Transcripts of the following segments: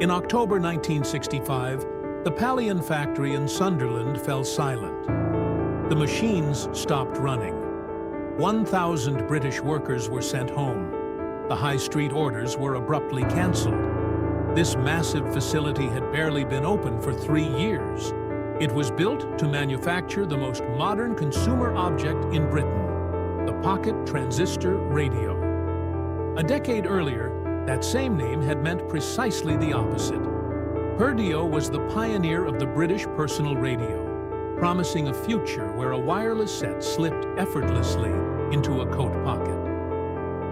In October 1965, the Pallion factory in Sunderland fell silent. The machines stopped running. 1,000 British workers were sent home. The high street orders were abruptly cancelled. This massive facility had barely been open for 3 years. It was built to manufacture the most modern consumer object in Britain, the pocket transistor radio. A decade earlier, that same name had meant precisely the opposite. Perdio was the pioneer of the British personal radio, promising a future where a wireless set slipped effortlessly into a coat pocket.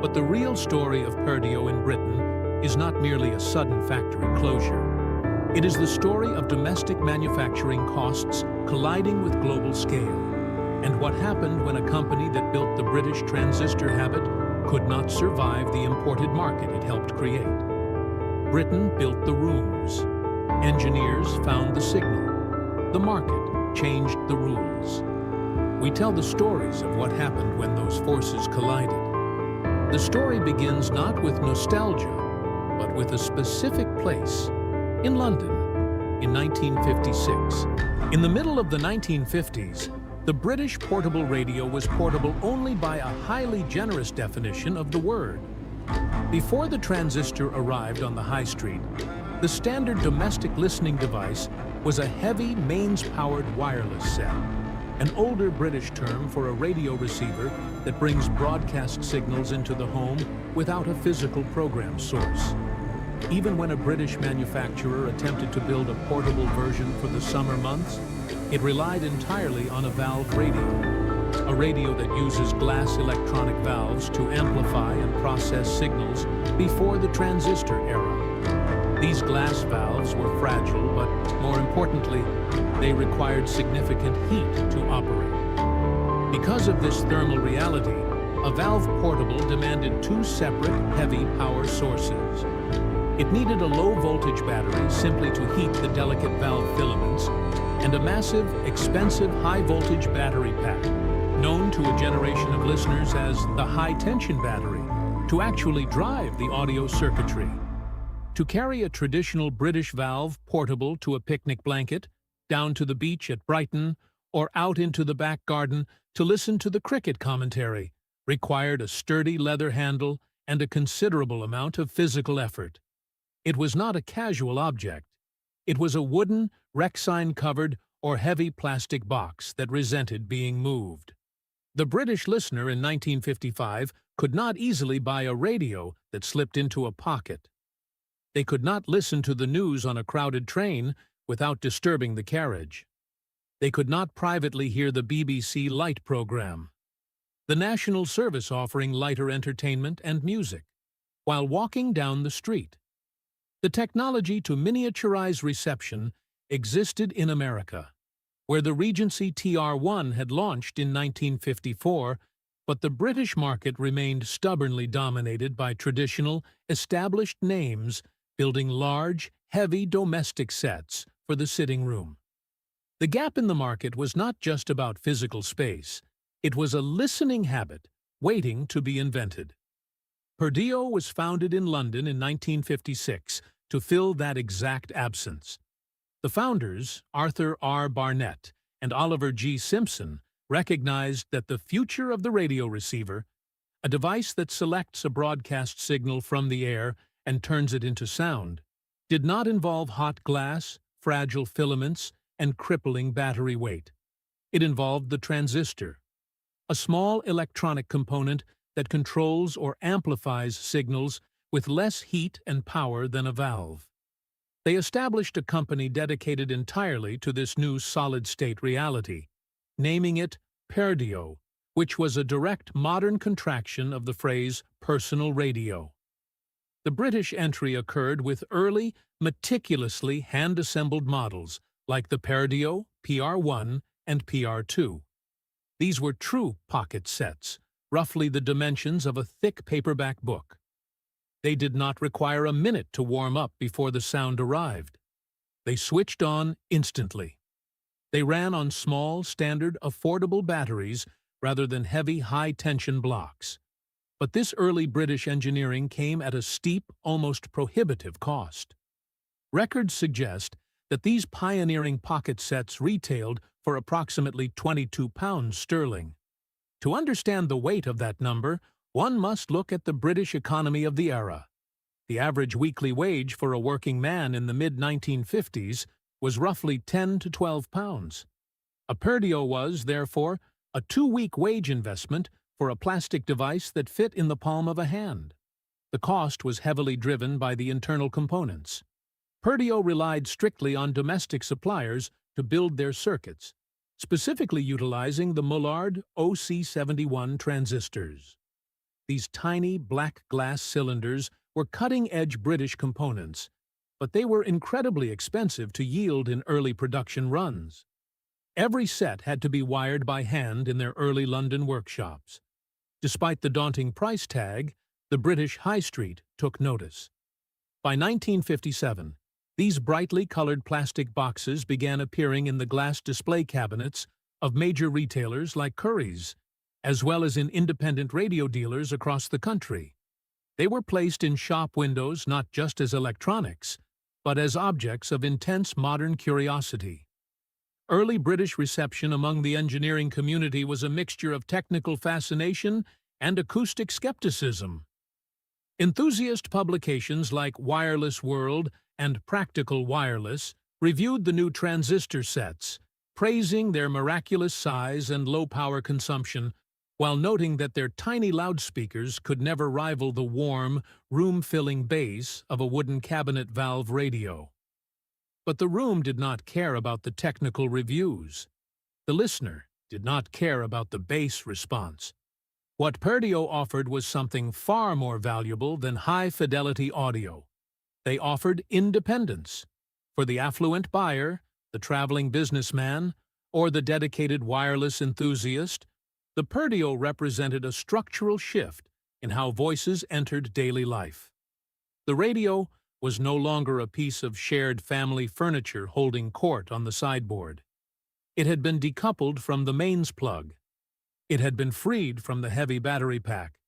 But the real story of Perdio in Britain is not merely a sudden factory closure. It is the story of domestic manufacturing costs colliding with global scale, and what happened when a company that built the British transistor habit could not survive the imported market it helped create. Britain built the rooms. Engineers found the signal. The market changed the rules. We tell the stories of what happened when those forces collided. The story begins not with nostalgia, but with a specific place, in London, in 1956. In the middle of the 1950s, the British portable radio was portable only by a highly generous definition of the word. Before the transistor arrived on the high street, the standard domestic listening device was a heavy mains-powered wireless set, an older British term for a radio receiver that brings broadcast signals into the home without a physical program source. Even when a British manufacturer attempted to build a portable version for the summer months, it relied entirely on a valve radio that uses glass electronic valves to amplify and process signals before the transistor era. These glass valves were fragile, but more importantly, they required significant heat to operate. Because of this thermal reality, a valve portable demanded 2 separate heavy power sources. It needed a low-voltage battery simply to heat the delicate valve filaments, and a massive, expensive high-voltage battery pack, known to a generation of listeners as the high-tension battery, to actually drive the audio circuitry. To carry a traditional British valve portable to a picnic blanket, down to the beach at Brighton, or out into the back garden to listen to the cricket commentary, required a sturdy leather handle and a considerable amount of physical effort. It was not a casual object. It was a wooden, Rexine-covered or heavy plastic box that resented being moved. The British listener in 1955 could not easily buy a radio that slipped into a pocket. They could not listen to the news on a crowded train without disturbing the carriage. They could not privately hear the BBC Light program, the national service offering lighter entertainment and music, while walking down the street. The technology to miniaturize reception existed in America, where the Regency TR-1 had launched in 1954, but the British market remained stubbornly dominated by traditional, established names building large, heavy domestic sets for the sitting room. The gap in the market was not just about physical space. It was a listening habit waiting to be invented. Perdio was founded in London in 1956 to fill that exact absence. The founders, Arthur R. Barnett and Oliver G. Simpson, recognized that the future of the radio receiver, a device that selects a broadcast signal from the air and turns it into sound, did not involve hot glass, fragile filaments, and crippling battery weight. It involved the transistor, a small electronic component that controls or amplifies signals with less heat and power than a valve. They established a company dedicated entirely to this new solid-state reality, naming it Perdio, which was a direct modern contraction of the phrase personal radio. The British entry occurred with early, meticulously hand-assembled models like the Perdio, PR1, and PR2. These were true pocket sets, roughly the dimensions of a thick paperback book. They did not require a minute to warm up before the sound arrived. They switched on instantly. They ran on small, standard, affordable batteries rather than heavy, high-tension blocks. But this early British engineering came at a steep, almost prohibitive cost. Records suggest that these pioneering pocket sets retailed for approximately 22 pounds sterling. To understand the weight of that number, one must look at the British economy of the era. The average weekly wage for a working man in the mid-1950s was roughly 10 to 12 pounds. A Perdio was, therefore, a 2-week wage investment for a plastic device that fit in the palm of a hand. The cost was heavily driven by the internal components. Perdio relied strictly on domestic suppliers to build their circuits, specifically utilizing the Mullard OC71 transistors. These tiny black glass cylinders were cutting-edge British components, but they were incredibly expensive to yield in early production runs. Every set had to be wired by hand in their early London workshops. Despite the daunting price tag, the British High Street took notice. By 1957, these brightly colored plastic boxes began appearing in the glass display cabinets of major retailers like Currys, as well as in independent radio dealers across the country. They were placed in shop windows not just as electronics, but as objects of intense modern curiosity. Early British reception among the engineering community was a mixture of technical fascination and acoustic skepticism. Enthusiast publications like Wireless World and Practical Wireless reviewed the new transistor sets, praising their miraculous size and low power consumption, while noting that their tiny loudspeakers could never rival the warm, room-filling bass of a wooden cabinet valve radio. But the room did not care about the technical reviews. The listener did not care about the bass response. What Perdio offered was something far more valuable than high-fidelity audio. They offered independence. For the affluent buyer, the traveling businessman, or the dedicated wireless enthusiast, the Perdio represented a structural shift in how voices entered daily life. The radio was no longer a piece of shared family furniture holding court on the sideboard. It had been decoupled from the mains plug. It had been freed from the heavy battery pack.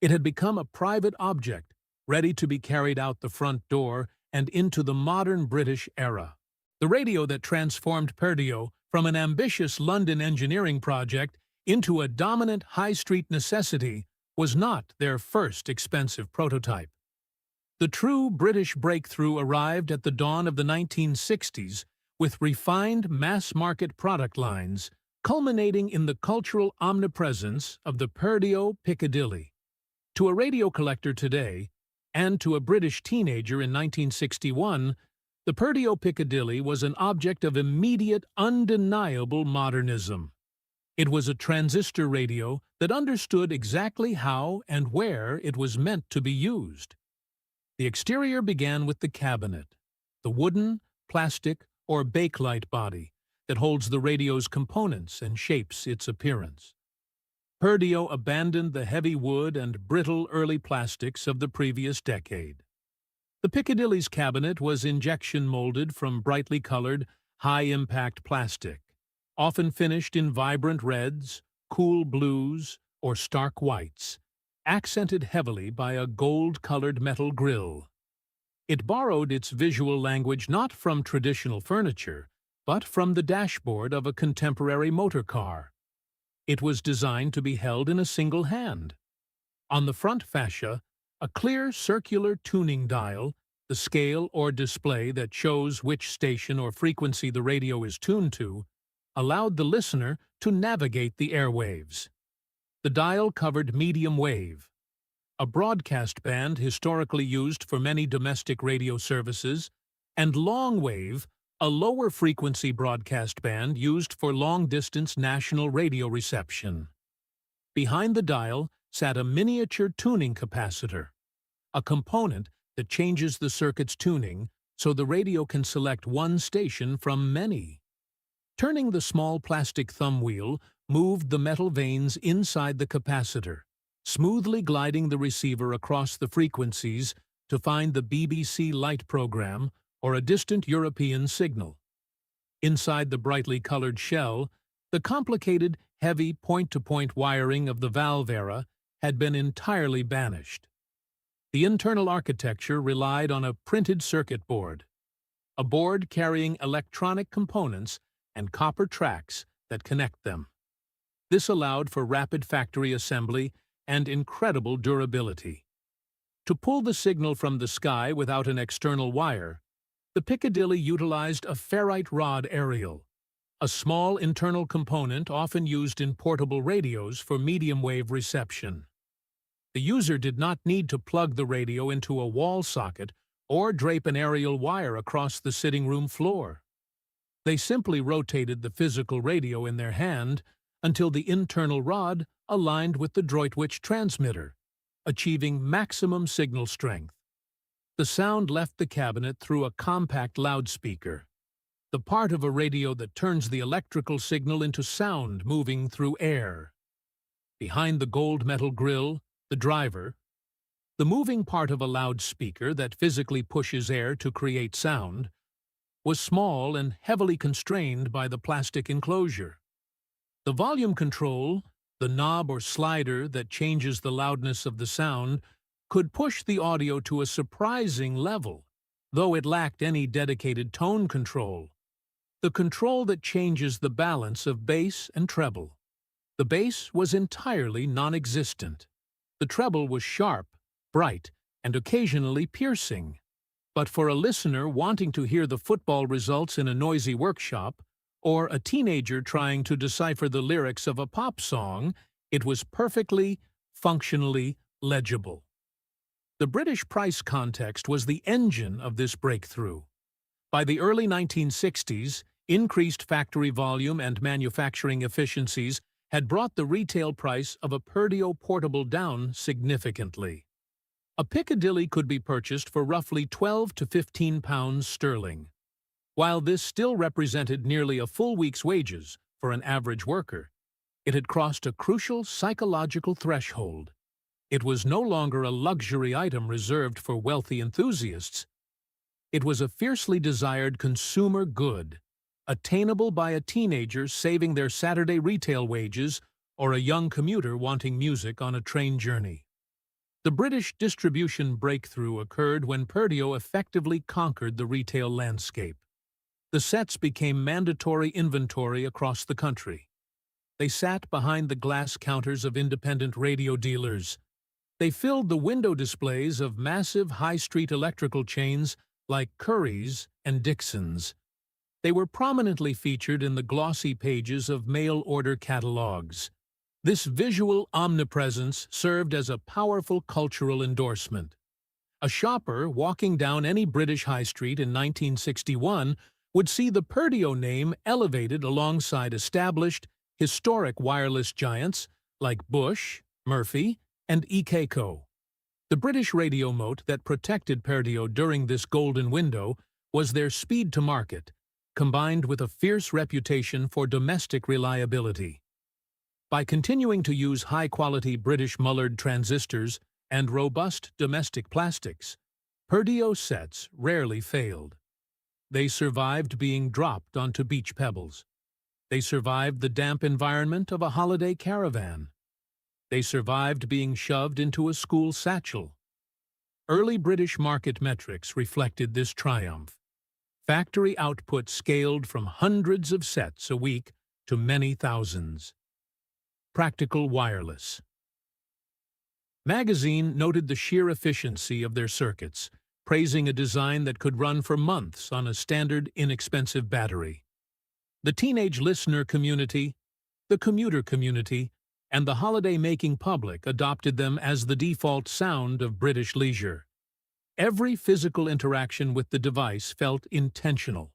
It had become a private object, ready to be carried out the front door and into the modern British era. The radio that transformed Perdio from an ambitious London engineering project into a dominant high-street necessity was not their first expensive prototype. The true British breakthrough arrived at the dawn of the 1960s with refined mass-market product lines, culminating in the cultural omnipresence of the Perdio Piccadilly. To a radio collector today, and to a British teenager in 1961, the Perdio Piccadilly was an object of immediate, undeniable modernism. It was a transistor radio that understood exactly how and where it was meant to be used. The exterior began with the cabinet, the wooden, plastic, or bakelite body that holds the radio's components and shapes its appearance. Perdio abandoned the heavy wood and brittle early plastics of the previous decade. The Piccadilly's cabinet was injection molded from brightly colored, high-impact plastic, often finished in vibrant reds, cool blues, or stark whites, accented heavily by a gold-colored metal grille. It borrowed its visual language not from traditional furniture, but from the dashboard of a contemporary motor car. It was designed to be held in a single hand. On the front fascia, a clear circular tuning dial, the scale or display that shows which station or frequency the radio is tuned to, allowed the listener to navigate the airwaves. The dial covered medium wave, a broadcast band historically used for many domestic radio services, and long wave, a lower frequency broadcast band used for long-distance national radio reception. Behind the dial sat a miniature tuning capacitor, a component that changes the circuit's tuning so the radio can select one station from many. Turning the small plastic thumb wheel moved the metal vanes inside the capacitor, smoothly gliding the receiver across the frequencies to find the BBC Light program or a distant European signal. Inside the brightly colored shell, the complicated, heavy point-to-point wiring of the valve era had been entirely banished. The internal architecture relied on a printed circuit board. a board carrying electronic components and copper tracks that connect them. This allowed for rapid factory assembly and incredible durability. To pull the signal from the sky without an external wire, the Piccadilly utilized a ferrite rod aerial, a small internal component often used in portable radios for medium-wave reception. The user did not need to plug the radio into a wall socket or drape an aerial wire across the sitting room floor. They simply rotated the physical radio in their hand until the internal rod aligned with the Droitwich transmitter, achieving maximum signal strength. The sound left the cabinet through a compact loudspeaker, the part of a radio that turns the electrical signal into sound moving through air. Behind the gold metal grille, the driver, the moving part of a loudspeaker that physically pushes air to create sound, was small and heavily constrained by the plastic enclosure. The volume control, the knob or slider that changes the loudness of the sound, could push the audio to a surprising level, though it lacked any dedicated tone control. The control that changes the balance of bass and treble. The bass was entirely non-existent. The treble was sharp, bright, and occasionally piercing. But for a listener wanting to hear the football results in a noisy workshop, or a teenager trying to decipher the lyrics of a pop song, it was perfectly, functionally legible. The British price context was the engine of this breakthrough. By the early 1960s, increased factory volume and manufacturing efficiencies had brought the retail price of a Perdio portable down significantly. A Piccadilly could be purchased for roughly £12 to £15 sterling. While this still represented nearly a full week's wages for an average worker, it had crossed a crucial psychological threshold. It was no longer a luxury item reserved for wealthy enthusiasts. It was a fiercely desired consumer good, attainable by a teenager saving their Saturday retail wages or a young commuter wanting music on a train journey. The British distribution breakthrough occurred when Perdio effectively conquered the retail landscape. The sets became mandatory inventory across the country. They sat behind the glass counters of independent radio dealers. They filled the window displays of massive high-street electrical chains like Currys and Dixon's. They were prominently featured in the glossy pages of mail-order catalogs. This visual omnipresence served as a powerful cultural endorsement. A shopper walking down any British high street in 1961 would see the Perdio name elevated alongside established, historic wireless giants like Bush, Murphy, and EKCO. The British radio moat that protected Perdio during this golden window was their speed to market, combined with a fierce reputation for domestic reliability. By continuing to use high-quality British Mullard transistors and robust domestic plastics, Perdio sets rarely failed. They survived being dropped onto beach pebbles. They survived the damp environment of a holiday caravan. They survived being shoved into a school satchel. Early British market metrics reflected this triumph. Factory output scaled from hundreds of sets a week to many thousands. Practical wireless. Magazine noted the sheer efficiency of their circuits, praising a design that could run for months on a standard, inexpensive battery. The teenage listener community, the commuter community, and the holiday-making public adopted them as the default sound of British leisure. Every physical interaction with the device felt intentional.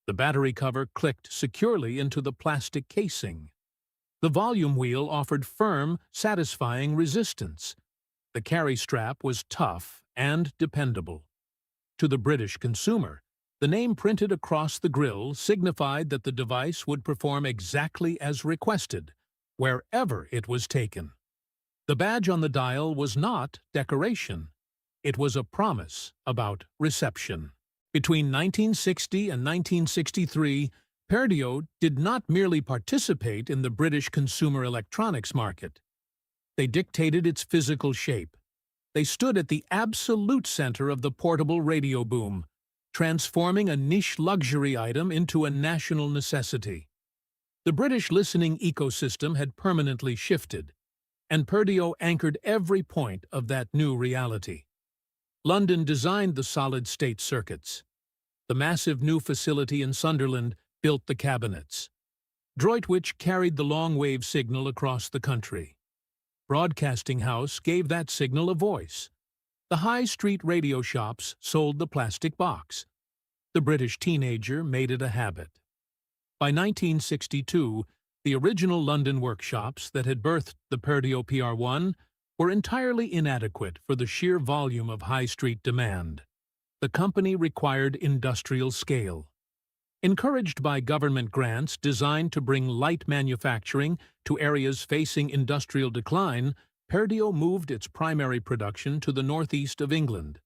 The battery cover clicked securely into the plastic casing. The volume wheel offered firm, satisfying resistance. The carry strap was tough and dependable. To the British consumer, the name printed across the grille signified that the device would perform exactly as requested, wherever it was taken. The badge on the dial was not decoration. It was a promise about reception. Between 1960 and 1963, Perdio did not merely participate in the British consumer electronics market. They dictated its physical shape. They stood at the absolute center of the portable radio boom, transforming a niche luxury item into a national necessity. The British listening ecosystem had permanently shifted, and Perdio anchored every point of that new reality. London designed the solid-state circuits. The massive new facility in Sunderland built the cabinets. Droitwich carried the long-wave signal across the country. Broadcasting House gave that signal a voice. The high-street radio shops sold the plastic box. The British teenager made it a habit. By 1962, the original London workshops that had birthed the Perdio PR1 were entirely inadequate for the sheer volume of high-street demand. The company required industrial scale. Encouraged by government grants designed to bring light manufacturing to areas facing industrial decline, Perdio moved its primary production to the northeast of England.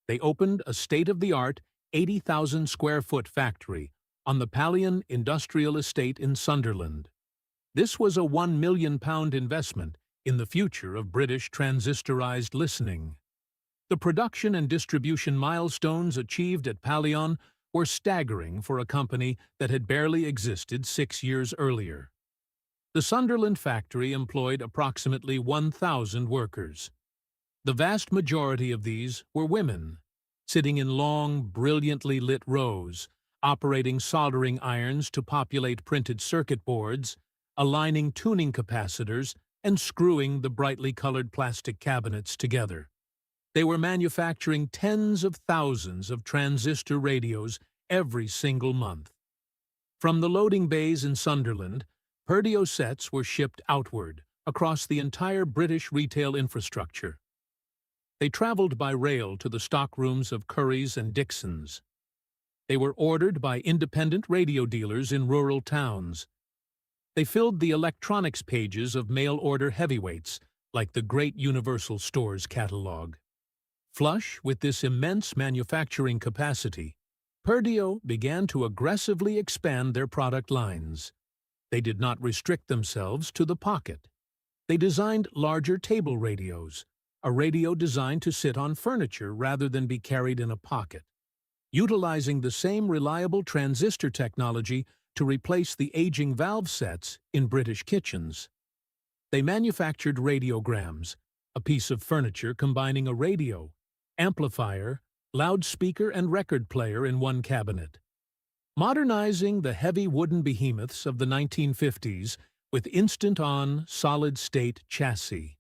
They opened a state-of-the-art 80,000-square-foot factory on the Pallion Industrial Estate in Sunderland. This was a £1 million investment in the future of British transistorized listening. The production and distribution milestones achieved at Pallion were staggering for a company that had barely existed 6 years earlier. The Sunderland factory employed approximately 1,000 workers. The vast majority of these were women, sitting in long, brilliantly lit rows, operating soldering irons to populate printed circuit boards, aligning tuning capacitors, and screwing the brightly colored plastic cabinets together. They were manufacturing tens of thousands of transistor radios every single month. From the loading bays in Sunderland, Perdio sets were shipped outward, across the entire British retail infrastructure. They traveled by rail to the stockrooms of Currys and Dixons. They were ordered by independent radio dealers in rural towns. They filled the electronics pages of mail-order heavyweights, like the Great Universal Stores catalog. Flush with this immense manufacturing capacity, Perdio began to aggressively expand their product lines. They did not restrict themselves to the pocket. They designed larger table radios, a radio designed to sit on furniture rather than be carried in a pocket, utilizing the same reliable transistor technology to replace the aging valve sets in British kitchens. They manufactured radiograms, a piece of furniture combining a radio, amplifier, loudspeaker, and record player in one cabinet, modernizing the heavy wooden behemoths of the 1950s with instant-on, solid-state chassis.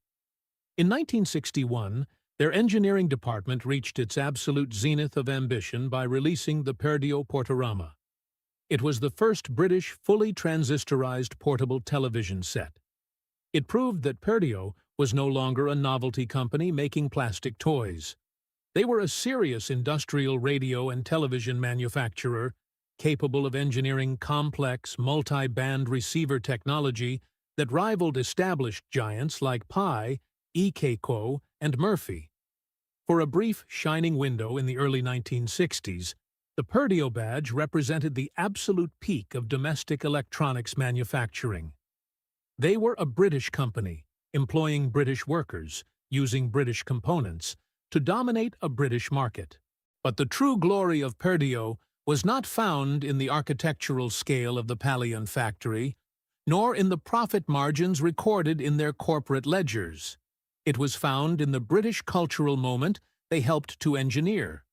In 1961, their engineering department reached its absolute zenith of ambition by releasing the Perdio Portorama. It was the first British fully transistorized portable television set. It proved that Perdio was no longer a novelty company making plastic toys. They were a serious industrial radio and television manufacturer, capable of engineering complex, multi-band receiver technology that rivaled established giants like Pi, EKCO, and Murphy. For a brief shining window in the early 1960s, the Perdio badge represented the absolute peak of domestic electronics manufacturing. They were a British company, employing British workers, using British components, to dominate a British market. But the true glory of Perdio was not found in the architectural scale of the Pallion factory, nor in the profit margins recorded in their corporate ledgers. It was found in the British cultural moment they helped to engineer.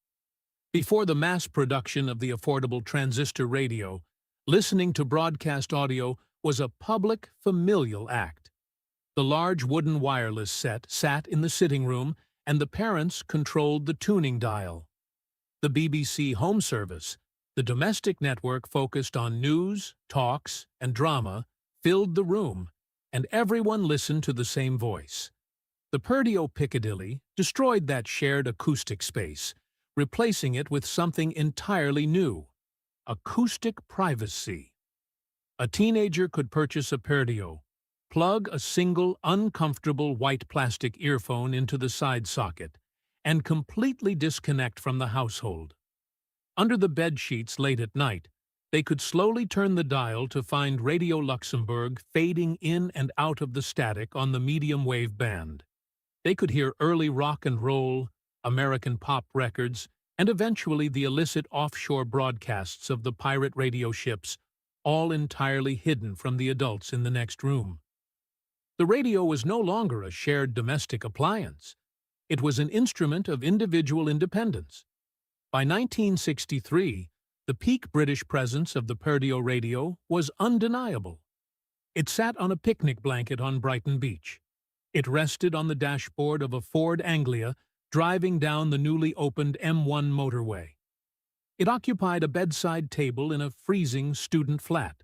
Before the mass production of the affordable transistor radio, listening to broadcast audio was a public, familial act. The large wooden wireless set sat in the sitting room, and the parents controlled the tuning dial. The BBC Home Service, the domestic network focused on news, talks, and drama, filled the room, and everyone listened to the same voice. The Perdio Piccadilly destroyed that shared acoustic space, replacing it with something entirely new: acoustic privacy. A teenager could purchase a Perdio, plug a single, uncomfortable white plastic earphone into the side socket, and completely disconnect from the household. Under the bed sheets late at night, they could slowly turn the dial to find Radio Luxembourg fading in and out of the static on the medium-wave band. They could hear early rock and roll, American pop records, and eventually the illicit offshore broadcasts of the pirate radio ships, all entirely hidden from the adults in the next room. The radio was no longer a shared domestic appliance. It was an instrument of individual independence. By 1963, the peak British presence of the Perdio radio was undeniable. It sat on a picnic blanket on Brighton Beach. It rested on the dashboard of a Ford Anglia driving down the newly opened M1 motorway. It occupied a bedside table in a freezing student flat.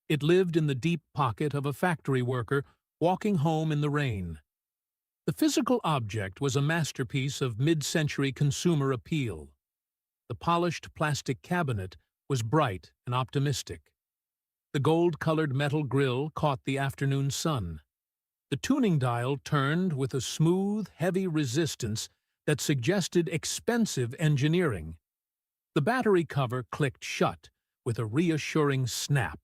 It lived in the deep pocket of a factory worker walking home in the rain. The physical object was a masterpiece of mid-century consumer appeal. The polished plastic cabinet was bright and optimistic. The gold-colored metal grille caught the afternoon sun. The tuning dial turned with a smooth, heavy resistance that suggested expensive engineering. The battery cover clicked shut with a reassuring snap.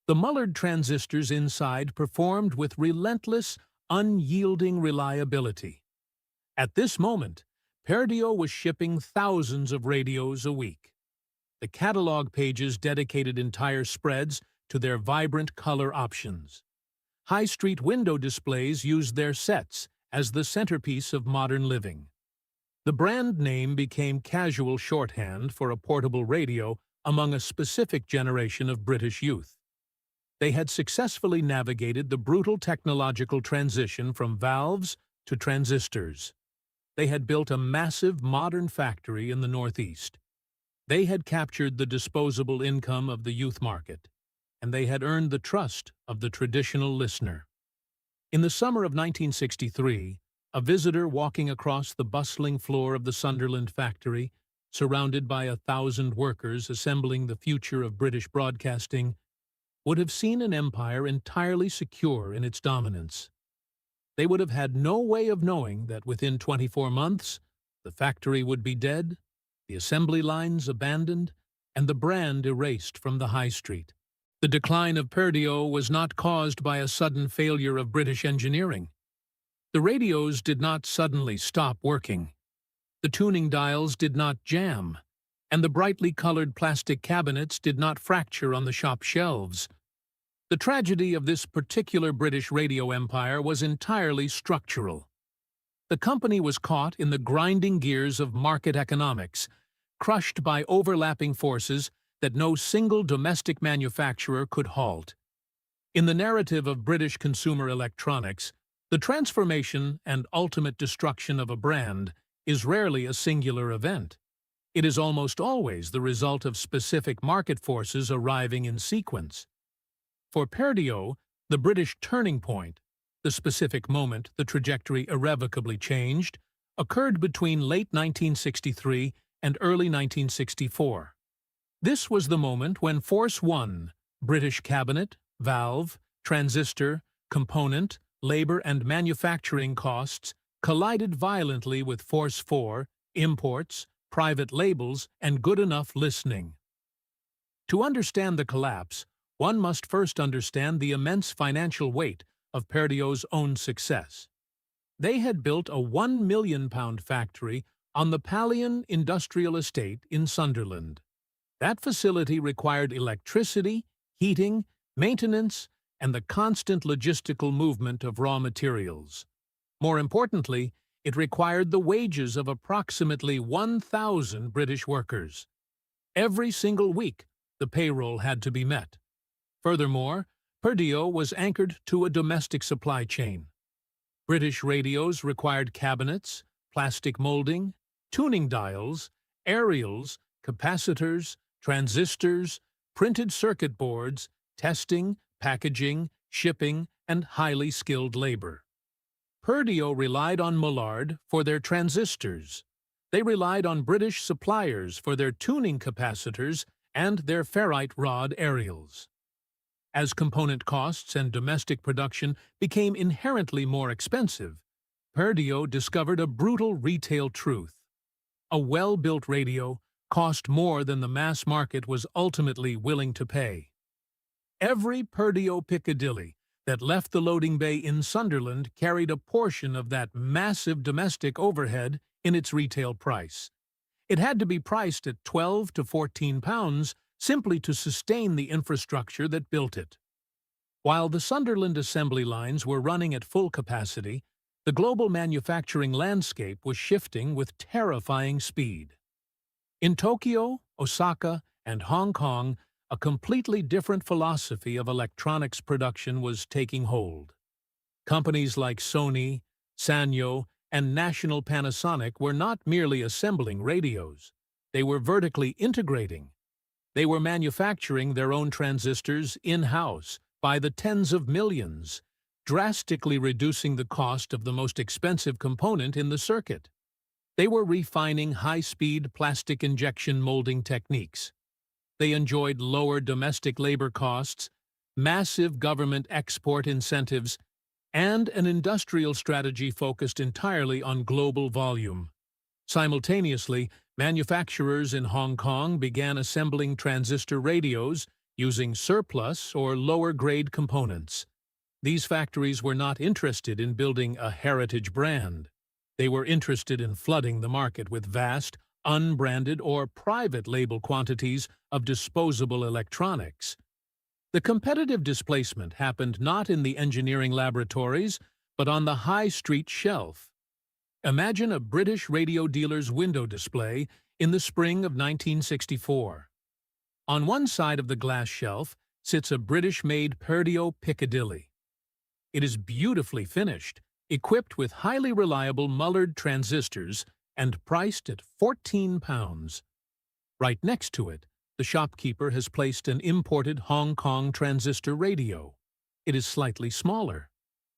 The mullered transistors inside performed with relentless, unyielding reliability. At this moment, Perdio was shipping thousands of radios a week. The catalog pages dedicated entire spreads to their vibrant color options. High-street window displays used their sets as the centerpiece of modern living. The brand name became casual shorthand for a portable radio among a specific generation of British youth. They had successfully navigated the brutal technological transition from valves to transistors. They had built a massive modern factory in the Northeast. They had captured the disposable income of the youth market, and they had earned the trust of the traditional listener. In the summer of 1963, a visitor walking across the bustling floor of the Sunderland factory, surrounded by 1,000 workers assembling the future of British broadcasting, would have seen an empire entirely secure in its dominance. They would have had no way of knowing that within 24 months, the factory would be dead, the assembly lines abandoned, and the brand erased from the high street. The decline of Perdio was not caused by a sudden failure of British engineering. The radios did not suddenly stop working. The tuning dials did not jam, and the brightly colored plastic cabinets did not fracture on the shop shelves. The tragedy of this particular British radio empire was entirely structural. The company was caught in the grinding gears of market economics, crushed by overlapping forces that no single domestic manufacturer could halt. In the narrative of British consumer electronics, the transformation and ultimate destruction of a brand is rarely a singular event. It is almost always the result of specific market forces arriving in sequence. For Perdio, the British turning point, the specific moment the trajectory irrevocably changed, occurred between late 1963 and early 1964. This was the moment when Force 1, British cabinet, valve, transistor, component, labor and manufacturing costs collided violently with Force 4, imports, private labels, and good enough listening. To understand the collapse, one must first understand the immense financial weight of Perdio's own success. They had built a £1 million factory on the Palion Industrial Estate in Sunderland. That facility required electricity, heating, maintenance, and the constant logistical movement of raw materials. More importantly, it required the wages of approximately 1,000 British workers. Every single week, the payroll had to be met. Furthermore, Perdio was anchored to a domestic supply chain. British radios required cabinets, plastic molding, tuning dials, aerials, capacitors, transistors, printed circuit boards, testing, packaging, shipping, and highly skilled labor. Perdio relied on Mullard for their transistors. They relied on British suppliers for their tuning capacitors and their ferrite rod aerials. As component costs and domestic production became inherently more expensive, Perdio discovered a brutal retail truth. A well-built radio cost more than the mass market was ultimately willing to pay. Every Perdio Piccadilly that left the loading bay in Sunderland carried a portion of that massive domestic overhead in its retail price. It had to be priced at 12 to 14 pounds simply to sustain the infrastructure that built it. While the Sunderland assembly lines were running at full capacity, the global manufacturing landscape was shifting with terrifying speed. In Tokyo, Osaka, and Hong Kong, a completely different philosophy of electronics production was taking hold. Companies like Sony, Sanyo, and National Panasonic were not merely assembling radios. They were vertically integrating. They were manufacturing their own transistors in-house by the tens of millions, drastically reducing the cost of the most expensive component in the circuit. They were refining high-speed plastic injection molding techniques. They enjoyed lower domestic labor costs, massive government export incentives, and an industrial strategy focused entirely on global volume. Simultaneously, manufacturers in Hong Kong began assembling transistor radios using surplus or lower-grade components. These factories were not interested in building a heritage brand. They were interested in flooding the market with vast, unbranded or private label quantities of disposable electronics. The competitive displacement happened not in the engineering laboratories, but on the high street shelf. Imagine a British radio dealer's window display in the spring of 1964. On one side of the glass shelf sits a British-made Perdio Piccadilly. It is beautifully finished, equipped with highly reliable Mullard transistors, and priced at 14 pounds. Right next to it, the shopkeeper has placed an imported Hong Kong transistor radio. It is slightly smaller.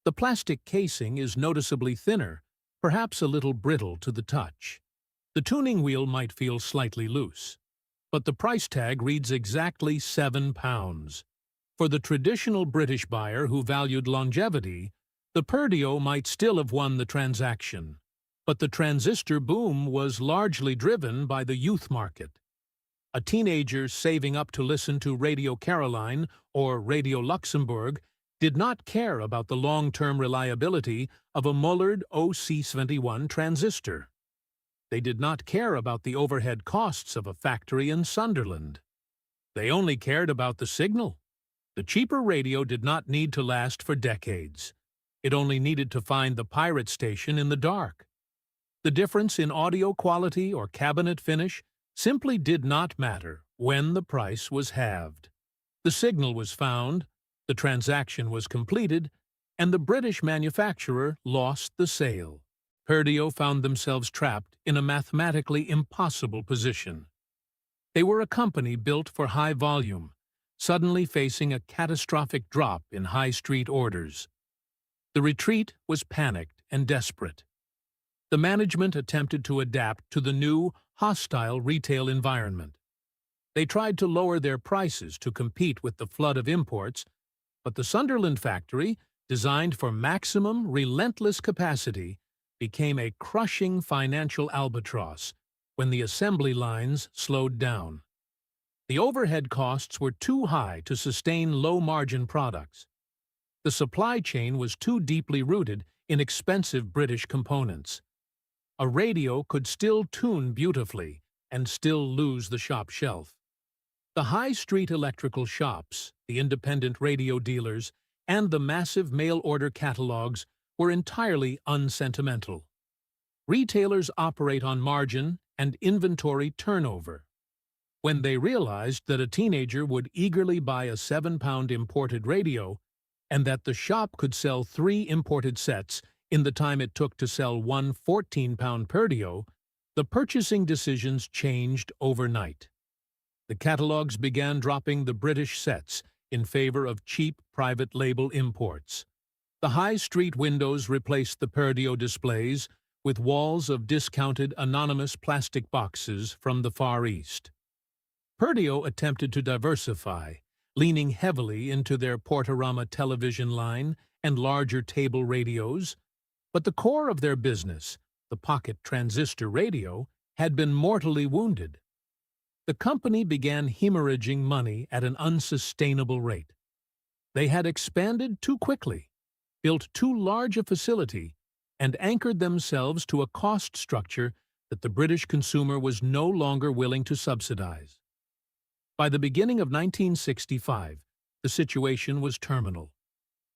The plastic casing is noticeably thinner, perhaps a little brittle to the touch. The tuning wheel might feel slightly loose. But the price tag reads exactly 7 pounds. For the traditional British buyer who valued longevity, the Perdio might still have won the transaction. But the transistor boom was largely driven by the youth market. A teenager saving up to listen to Radio Caroline or Radio Luxembourg did not care about the long-term reliability of a Mullard OC71 transistor. They did not care about the overhead costs of a factory in Sunderland. They only cared about the signal. The cheaper radio did not need to last for decades. It only needed to find the pirate station in the dark. The difference in audio quality or cabinet finish simply did not matter when the price was halved. The signal was found, the transaction was completed, and the British manufacturer lost the sale. Perdio found themselves trapped in a mathematically impossible position. They were a company built for high volume, suddenly facing a catastrophic drop in high street orders. The retreat was panicked and desperate. The management attempted to adapt to the new, hostile retail environment. They tried to lower their prices to compete with the flood of imports, but the Sunderland factory, designed for maximum, relentless capacity, became a crushing financial albatross when the assembly lines slowed down. The overhead costs were too high to sustain low-margin products. The supply chain was too deeply rooted in expensive British components. A radio could still tune beautifully and still lose the shop shelf. The high-street electrical shops, the independent radio dealers, and the massive mail-order catalogs were entirely unsentimental. Retailers operate on margin and inventory turnover. When they realized that a teenager would eagerly buy a 7-pound imported radio and that the shop could sell 3 imported sets in the time it took to sell one 14-pound Perdio, the purchasing decisions changed overnight. The catalogs began dropping the British sets in favor of cheap private label imports. The high street windows replaced the Perdio displays with walls of discounted anonymous plastic boxes from the Far East. Perdio attempted to diversify, leaning heavily into their Portorama television line and larger table radios, but the core of their business, the pocket transistor radio, had been mortally wounded. The company began hemorrhaging money at an unsustainable rate. They had expanded too quickly, built too large a facility, and anchored themselves to a cost structure that the British consumer was no longer willing to subsidize. By the beginning of 1965, the situation was terminal.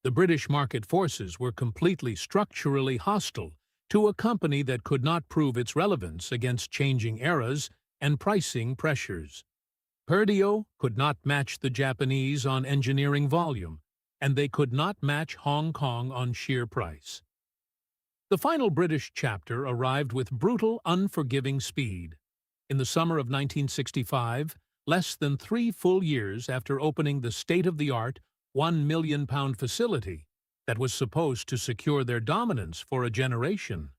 The British market forces were completely structurally hostile to a company that could not prove its relevance against changing eras and pricing pressures. Perdio could not match the Japanese on engineering volume, and they could not match Hong Kong on sheer price. The final British chapter arrived with brutal, unforgiving speed. In the summer of 1965, less than 3 full years after opening the state-of-the-art £1 million facility that was supposed to secure their dominance for a generation,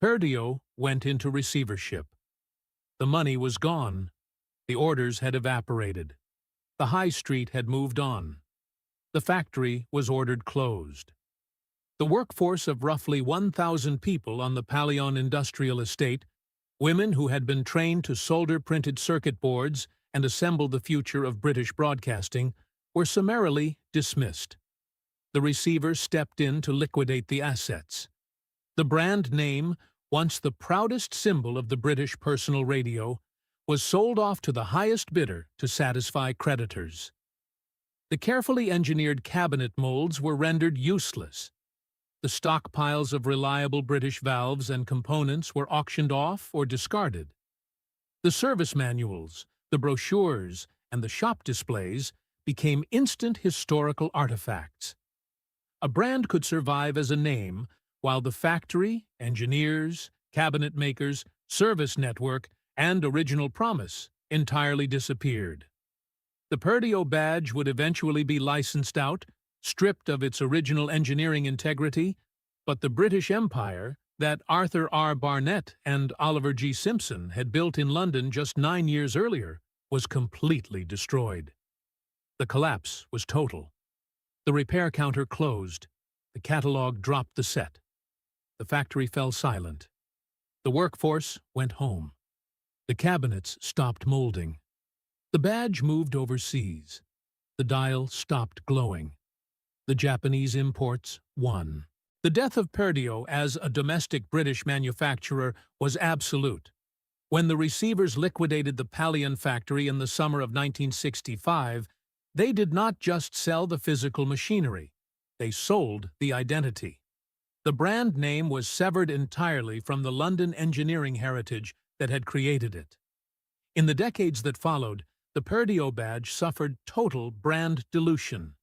Perdio went into receivership. The money was gone. The orders had evaporated. The high street had moved on. The factory was ordered closed. The workforce of roughly 1,000 people on the Palion industrial estate, women who had been trained to solder printed circuit boards and assemble the future of British broadcasting, were summarily dismissed. The receiver stepped in to liquidate the assets. The brand name, once the proudest symbol of the British personal radio, was sold off to the highest bidder to satisfy creditors. The carefully engineered cabinet molds were rendered useless. The stockpiles of reliable British valves and components were auctioned off or discarded. The service manuals, the brochures, and the shop displays became instant historical artifacts. A brand could survive as a name, while the factory, engineers, cabinet makers, service network, and original promise entirely disappeared. The Perdio badge would eventually be licensed out, stripped of its original engineering integrity, but the British Empire that Arthur R. Barnett and Oliver G. Simpson had built in London just 9 years earlier was completely destroyed. The collapse was total. The repair counter closed. The catalog dropped the set. The factory fell silent. The workforce went home. The cabinets stopped molding. The badge moved overseas. The dial stopped glowing. The Japanese imports won. The death of Perdio as a domestic British manufacturer was absolute. When the receivers liquidated the Palion factory in the summer of 1965, they did not just sell the physical machinery. They sold the identity. The brand name was severed entirely from the London engineering heritage that had created it. In the decades that followed, the Perdio badge suffered total brand dilution,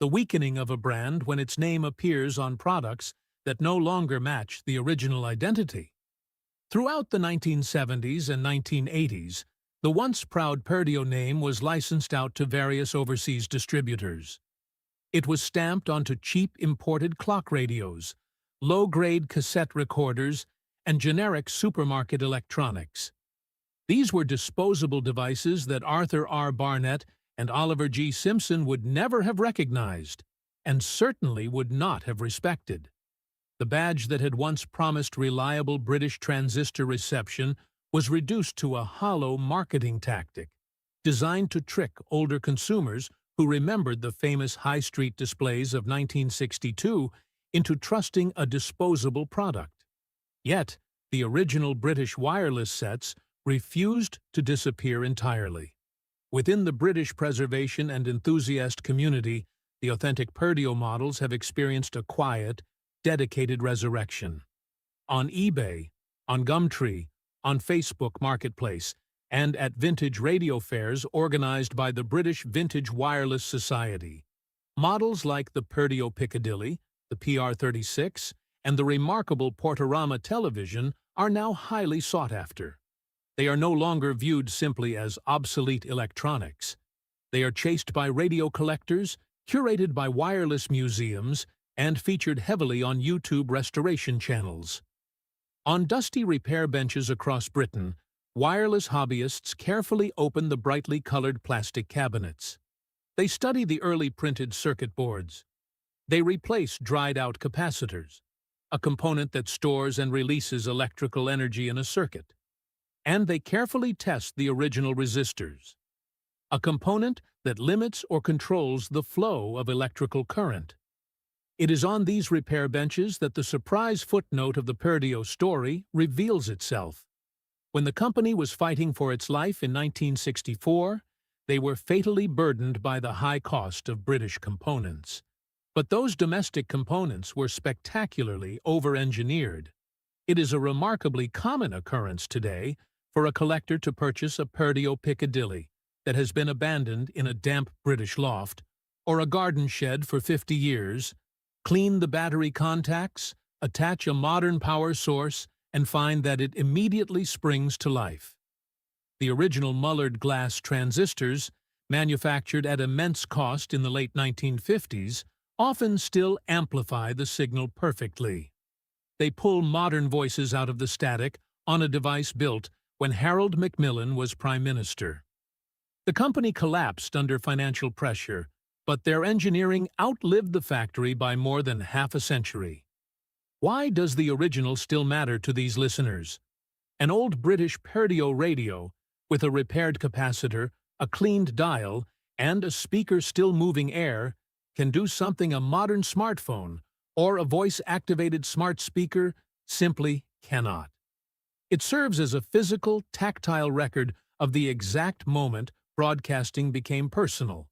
the weakening of a brand when its name appears on products that no longer match the original identity. Throughout the 1970s and 1980s, the once proud Perdio name was licensed out to various overseas distributors. It was stamped onto cheap imported clock radios, low-grade cassette recorders, and generic supermarket electronics. These were disposable devices that Arthur R. Barnett and Oliver G. Simpson would never have recognized, and certainly would not have respected. The badge that had once promised reliable British transistor reception was reduced to a hollow marketing tactic, designed to trick older consumers who remembered the famous high street displays of 1962 into trusting a disposable product. Yet, the original British wireless sets refused to disappear entirely. Within the British preservation and enthusiast community, the authentic Perdio models have experienced a quiet, dedicated resurrection. On eBay, on Gumtree, on Facebook Marketplace, and at vintage radio fairs organized by the British Vintage Wireless Society, models like the Perdio Piccadilly, the PR36, and the remarkable Portorama television are now highly sought after. They are no longer viewed simply as obsolete electronics. They are chased by radio collectors, curated by wireless museums, and featured heavily on YouTube restoration channels. On dusty repair benches across Britain, wireless hobbyists carefully open the brightly colored plastic cabinets. They study the early printed circuit boards. They replace dried-out capacitors, a component that stores and releases electrical energy in a circuit. And they carefully test the original resistors, a component that limits or controls the flow of electrical current. It is on these repair benches that the surprise footnote of the Perdio story reveals itself. When the company was fighting for its life in 1964, they were fatally burdened by the high cost of British components. But those domestic components were spectacularly over-engineered. It is a remarkably common occurrence today for a collector to purchase a Perdio Piccadilly that has been abandoned in a damp British loft, or a garden shed for 50 years, clean the battery contacts, attach a modern power source, and find that it immediately springs to life. The original Mullard glass transistors, manufactured at immense cost in the late 1950s, often still amplify the signal perfectly. They pull modern voices out of the static on a device built when Harold Macmillan was Prime Minister. The company collapsed under financial pressure, but their engineering outlived the factory by more than half a century. Why does the original still matter to these listeners? An old British Perdio radio, with a repaired capacitor, a cleaned dial, and a speaker still moving air, can do something a modern smartphone or a voice-activated smart speaker simply cannot. It serves as a physical, tactile record of the exact moment broadcasting became personal.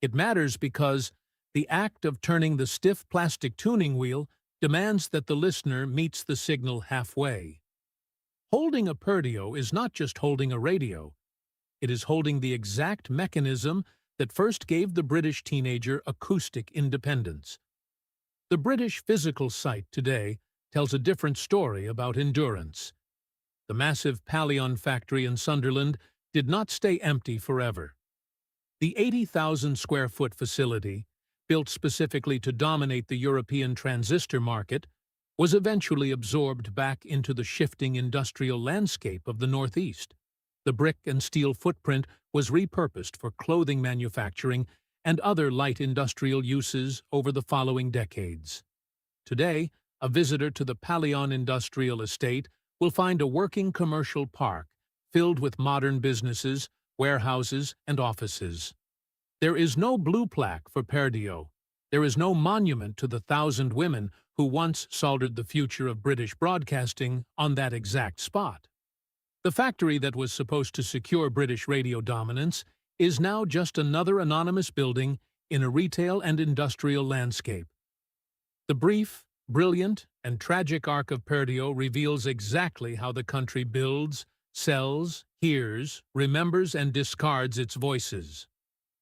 It matters because the act of turning the stiff plastic tuning wheel demands that the listener meets the signal halfway. Holding a Perdio is not just holding a radio. It is holding the exact mechanism that first gave the British teenager acoustic independence. The British physical site today tells a different story about endurance. The massive Palion factory in Sunderland did not stay empty forever. The 80,000-square-foot facility, built specifically to dominate the European transistor market, was eventually absorbed back into the shifting industrial landscape of the Northeast. The brick and steel footprint was repurposed for clothing manufacturing and other light industrial uses over the following decades. Today, a visitor to the Palion Industrial Estate will find a working commercial park filled with modern businesses, warehouses, and offices. There is no blue plaque for Perdio. There is no monument to the 1,000 women who once soldered the future of British broadcasting on that exact spot. The factory that was supposed to secure British radio dominance is now just another anonymous building in a retail and industrial landscape. The brief, brilliant, and tragic arc of Perdio reveals exactly how the country builds, sells, hears, remembers, and discards its voices.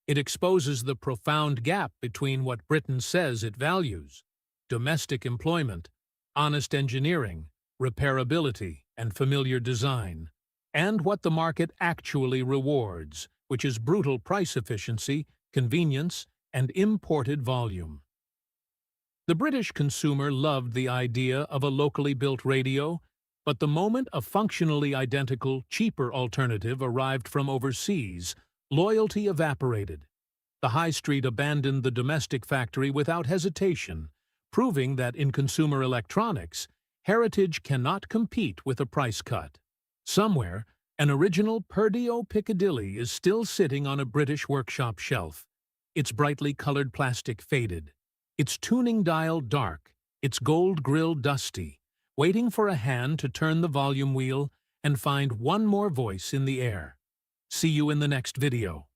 It exposes the profound gap between what Britain says it values: domestic employment, honest engineering, repairability, and familiar design, and what the market actually rewards, which is brutal price efficiency, convenience, and imported volume. The British consumer loved the idea of a locally built radio, but the moment a functionally identical, cheaper alternative arrived from overseas, loyalty evaporated. The high street abandoned the domestic factory without hesitation, proving that in consumer electronics, heritage cannot compete with a price cut. Somewhere, an original Perdio Piccadilly is still sitting on a British workshop shelf, its brightly colored plastic faded, its tuning dial dark, its gold grill dusty, waiting for a hand to turn the volume wheel and find one more voice in the air. See you in the next video.